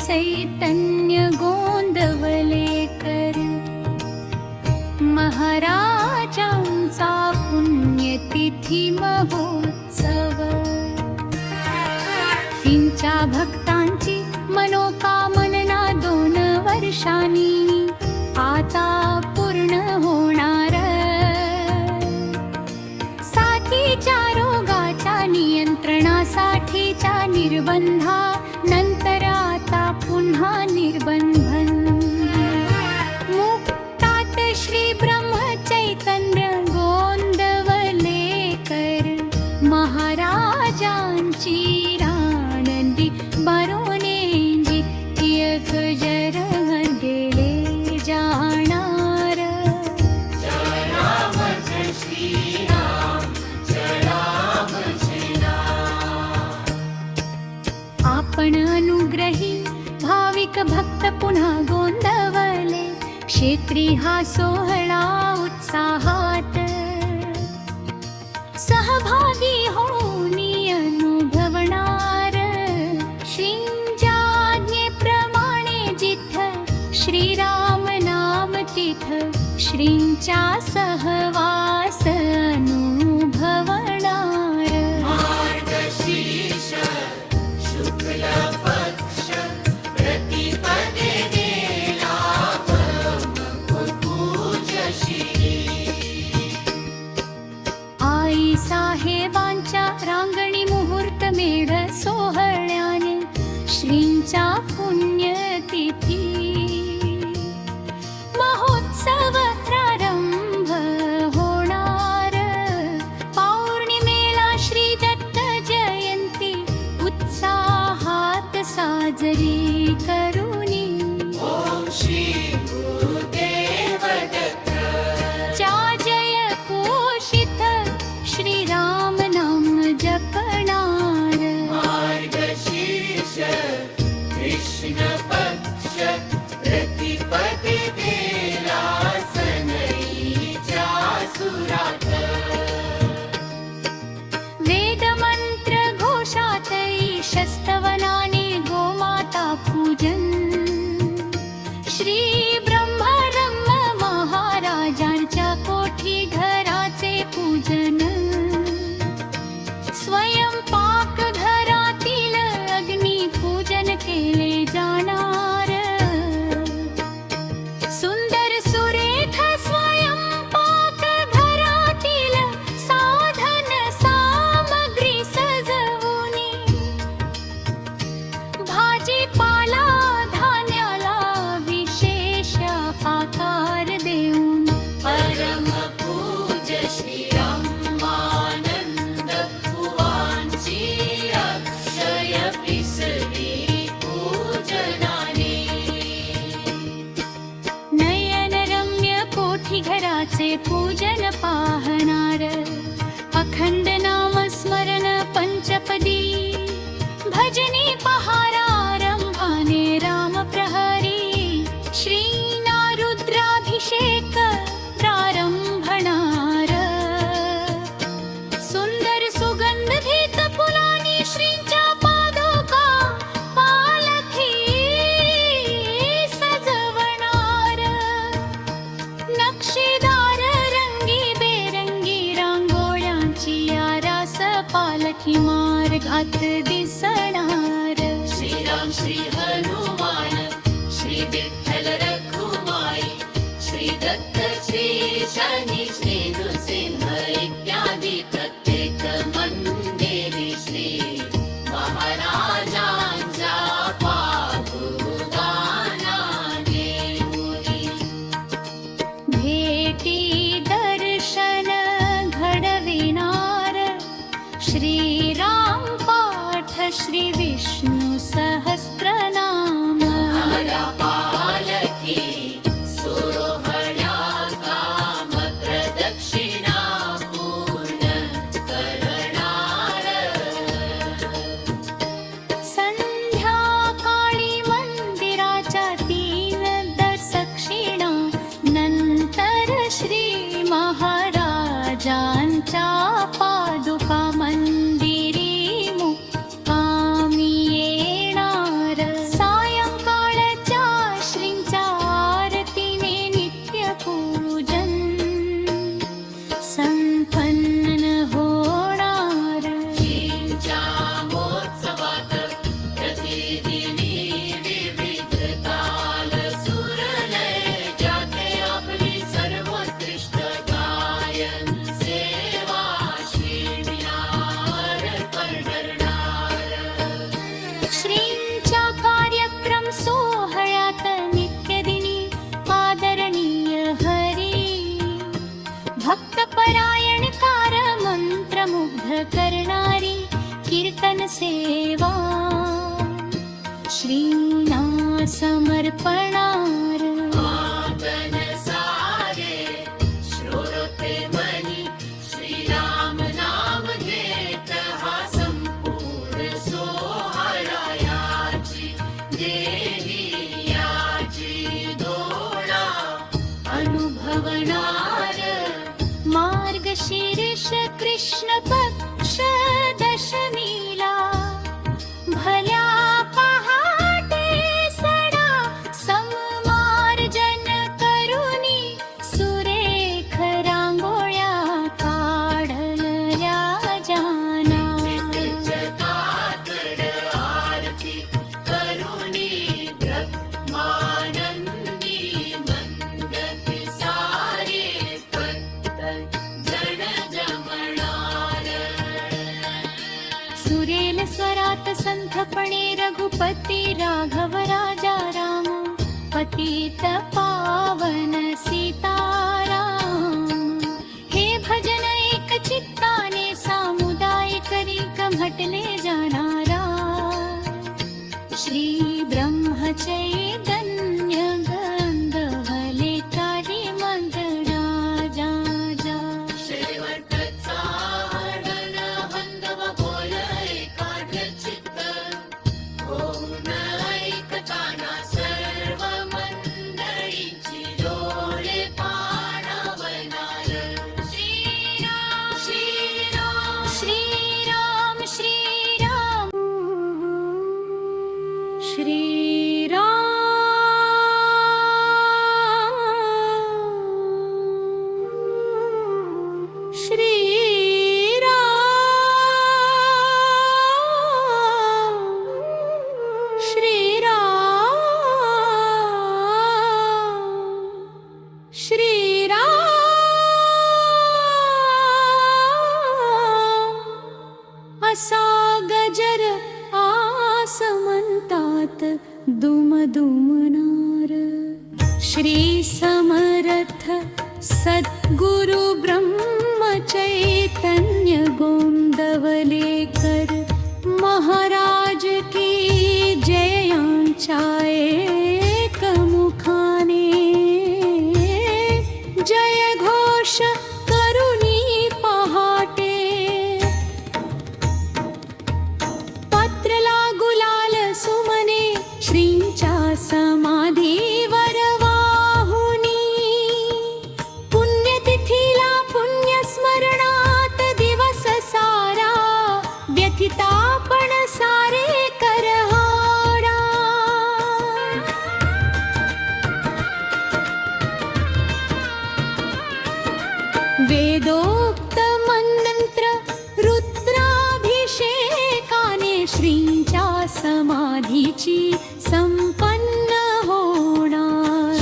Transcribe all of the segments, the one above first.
चैतन्य गोंदवलेकर महाराजांचा पुण्यतिथी महोत्सव तींच्या भक्तांची मनोकामना 2 वर्षांनी आता पूर्ण होणार साथीच्या रोगाच्या नियंत्रणासाठीच्या निर्बंधा नंतर आता पुन्हा निर्बंधन मुक्तात श्री ब्रह्मचैतन्य गोंदवलेकर महाराजांची रानंदी बरोनेंजी एक जर गेले जाणार आपण अनुग्रही भाविक भक्त पुन्हा गोंदवले क्षेत्री हा सोहळा उत्साहात सहभागी होऊनी अनुभवणार श्रींच्या आज्ञेप्रमाणे जिथ श्रीराम नाम तिथ श्रींच्या सहवास अनुभवणार आई साहेबांच्या रांगणी मुहूर्त मेढ सोहळ्याने श्रींच्या पुण्यतिथी महोत्सव प्रारंभ होणार पौर्णिमेला श्री दत्त जयंती उत्साहात साजरी करुनी ओम श्री गुरुदेव दत्त च्या जय घोषित श्रीराम नाम जपणार मार्गशीर्ष कृष्ण पक्ष प्रतिपदेला सनईच्या सुरात वेदमंत्र घोषातही शस्तवनाने गोमाता पूजन श्री ब्रह्मरम्म महाराजांच्या कोठी घराचे पूजन स्वयंपाक घरातील अग्निपूजन केले जाणार सुंदर सुरेख स्वयंपाक घरातील साधन सामग्री सजवुनी भाजीपाला धान्याला विशेष आकार देऊन परम पूज श्रीरामानंद भुवांची अक्षय पिसरी पूजनाने नयनरम्य कोठी घराचे पूजन पाहणार अखंड नाम स्मरण पंचपदी भजनी पहारारंभाने राम प्रहरी श्रीना रुद्राभिषेक प्रारंभणार सुंदर सुगंधित फुलांनी श्रींच्या पादुका पालखी सजवणार नक्षीदार रंगी बेरंगी रांगोळ्यांची आरास पालखी मार्गात दिसणार श्रीराम श्री हनुमान श्री विठ्ठल रखुमाई श्री दत्त श्री शनी श्री नृसिंह इत्यादी प्रत्येक मंदिरी श्री महाराजांच्या पादुकांना देऊनी भेटी दर्शन घडविणार श्रीराम पाठ श्री विष्णू सहस्रनाम पालखी सुरोहळ्या काम प्रदक्षिणा पूर्ण करणार संध्याकाळी मंदिराच्या 3 दशक्षिणा नंतर श्री महाराजांच्या पादुका मंदिरी मुक्कामी येणार सायं जनसेवा श्रीना समर्पणार आतन सारे श्रोते मनी श्रीराम नाम घेत हा संपूर्ण सोहळा याची देही याची डोळा अनुभवणार मार्गशीर्ष कृष्ण पक्ष दशमीला भल्या पहाटे सडा सममार्जन करुनी सुरेख रांगोळ्या काढल्या जाना जगातड आरती करुणी ब्रह्मानंदी मंदती सारे पंत जन जमणार सुरेल स्वरात संथपणे रघुपती राघव राजा राम पतित पावन सीताराम हे भजन एक चित्ताने सामुदायिक रीक म्हटले जाणारा श्री ब्रह्मचैतन्य गंधवले काही मंगळा जा जा शेवटचा वर्णन वंदव बोल एकाग्र चित्त होऊन ऐकताना सर्व मंडळींची डोळे पाणावणार श्रीराम श्रीराम श्रीराम श्रीराम असा गजर आसमंतात दुम दुमनार श्री समर्थ सद्गुरु ब्रह्म चैतन्य गोंदवलेकर महाराज की जयांच्या एकमुखाने जय घोष करुणी पहाटे पत्र लागुलाल सुमने श्रींच्या समाधीवर वाहुनी पुण्यतिथीला पुण्यस्मरणात दिवस सारा व्यथिता पण सारे करहारा वेदोक्त मंत्र रुद्राभिषेकाने श्रींच्या समाधीची संपन्न होणार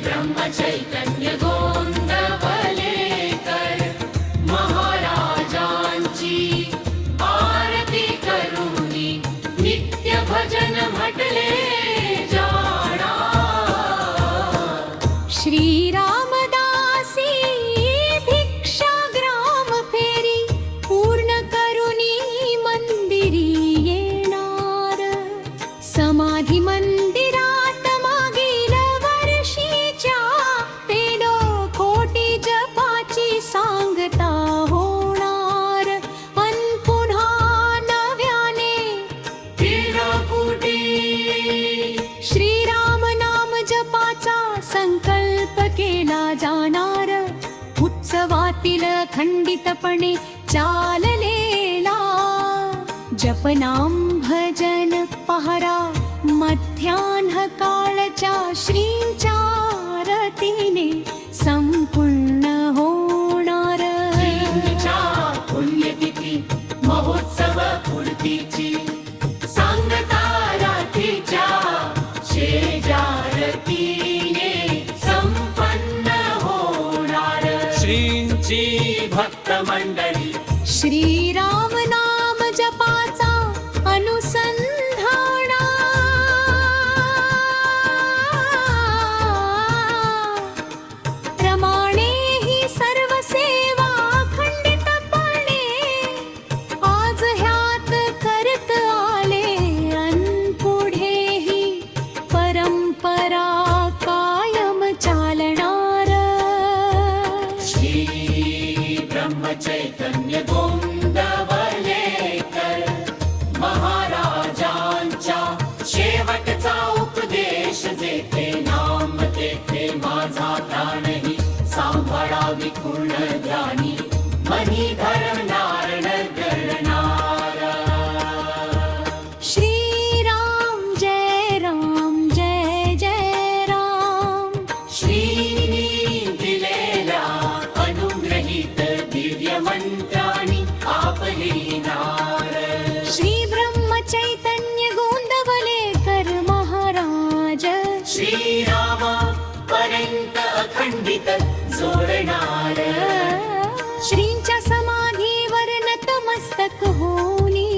ब्रह्मचैतन्य गोंदवलेकर महाराजांची आरती करुणी नित्य भजन म्हटले जाणार श्री रामदासी भिक्षाग्राम फेरी पूर्ण करुणी मंदिरी येणार समाधी मंदिरात मागील वर्षीच्या पेलो कोटी जपाची सांगता होणार अन पुन्हा नव्याने तिरपुटी श्रीराम नाम जपाचा संकल्प केला जाणार उत्सवातील खंडितपणे चाललेला जपनाम भजन पहरा मध्यान्ह काळच्या श्रींच्या आरतीने संपूर्ण होणार श्रींच्या पुण्यतिथी महोत्सव पूर्तीची सांगता रात्रीच्या शेजारतीने संपन्न होणार श्रींची भक्त मंडळी श्रीराम नाम जपाचा अनुसंधाना प्रमाणे ही सर्व सेवा खंडितपणे आज ह्यात ब्रह्मचैतन्य गोंदवलेकर महाराजांच्या शेवटचा उपदेश जेथे नाम तेथे माझा प्राणही सांभाळावी पूर्ण ध्यानी मनी धरणार न करणार. श्रीराम जय राम जय जय राम. श्रीनी दिलेल्या अनुग्रहित दिव्य मंत्राणी आपलिनार. श्री ब्रह्म चैतन्य गोंदवलेकर महाराज. श्रीरामा पर्यंत अखंडित जोडणार. श्रींच्या समाधीवर नतमस्तक होनी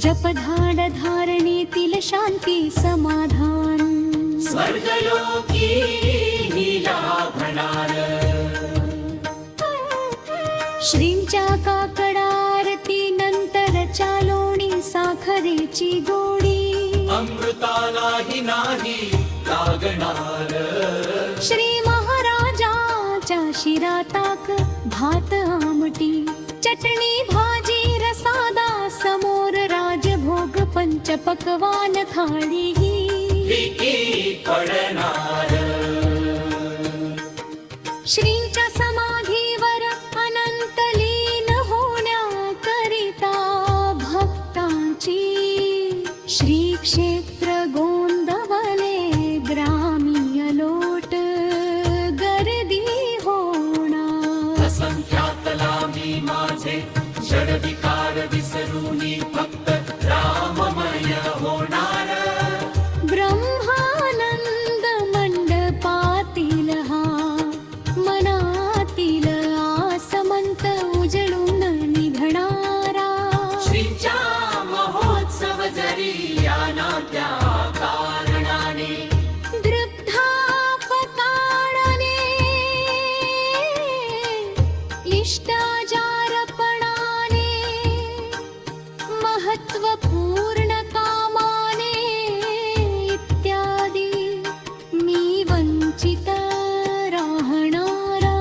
जपधाड धारणेतील शांती समाधान. स्वर्गलोकी ही लाभणार. श्रींच्या काकडारती नंतर चालोणी साखरेची गोडी. अमृतालाही नाही लागणार. श्री महाराजाच्या शिराताक भात आमटी चटणी भाजी रसादा समोर राजभोग पंचपक्वान थाळी. विकी पडणार. श्रींच्या समाधीवर अनंत लीन होण्याकरिता भक्तांची श्री क्षेत्र गोंदवले ग्रामीय लोट गर्दी होणार. असंख्यात लांबी माझे जड विकार विसरूनी फक्त राममय होणार. ब्रह्मानंद मंडपातील हा मनातील आसमंत उजळून निघणारा. श्रीच्या महोत्सव जरी याना त्या कारणाने दृग्धापकाळाने इष्टाजारपणाने महत्वपूर्ण कामाने इत्यादी मी वंचित राहणारा.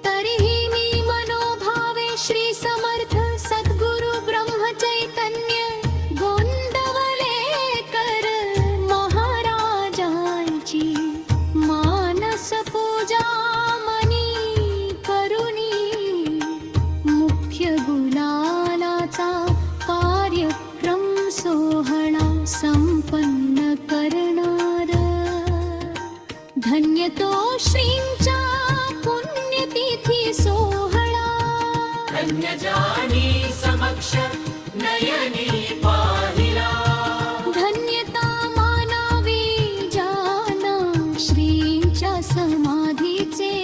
तरीही मी मनोभावे श्री समर्थ सद्गुरु ब्रह्मचैतन्य गोंदवलेकर महाराजांची मानस पूजा मनी करुनी मुख्य गुलालाचा कार्यक्रम सोहळा संपन्न करणार. धन्य तो श्रींचा पुण्यतिथी सोहळा. धन्य जानी समक्ष नयनी पाहिला. धन्यता मानावी जाना श्रींच्या समाधीचे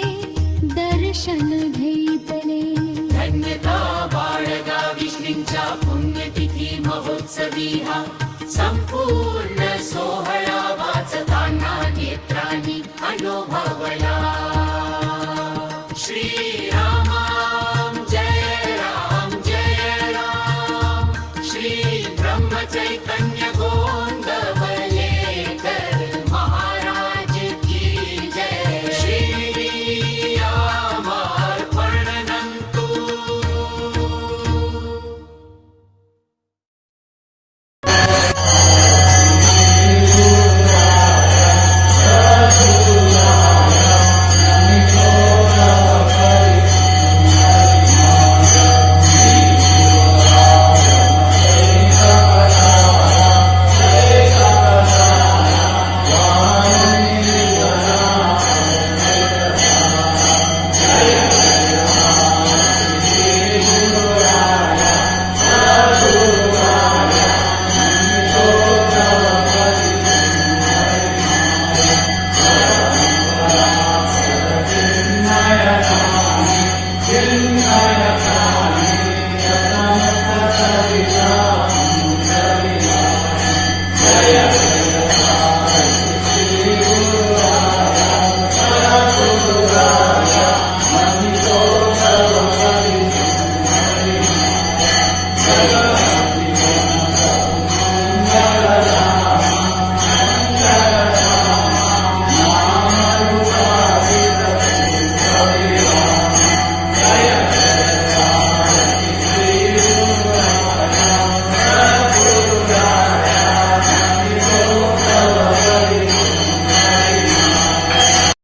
दर्शन घेतले. धन्यता बाळगावी श्रींच्या पुण्यतिथी महोत्सवी हा संपूर्ण सोहळा वाचताना नेत्रांनी अनुभवला. श्री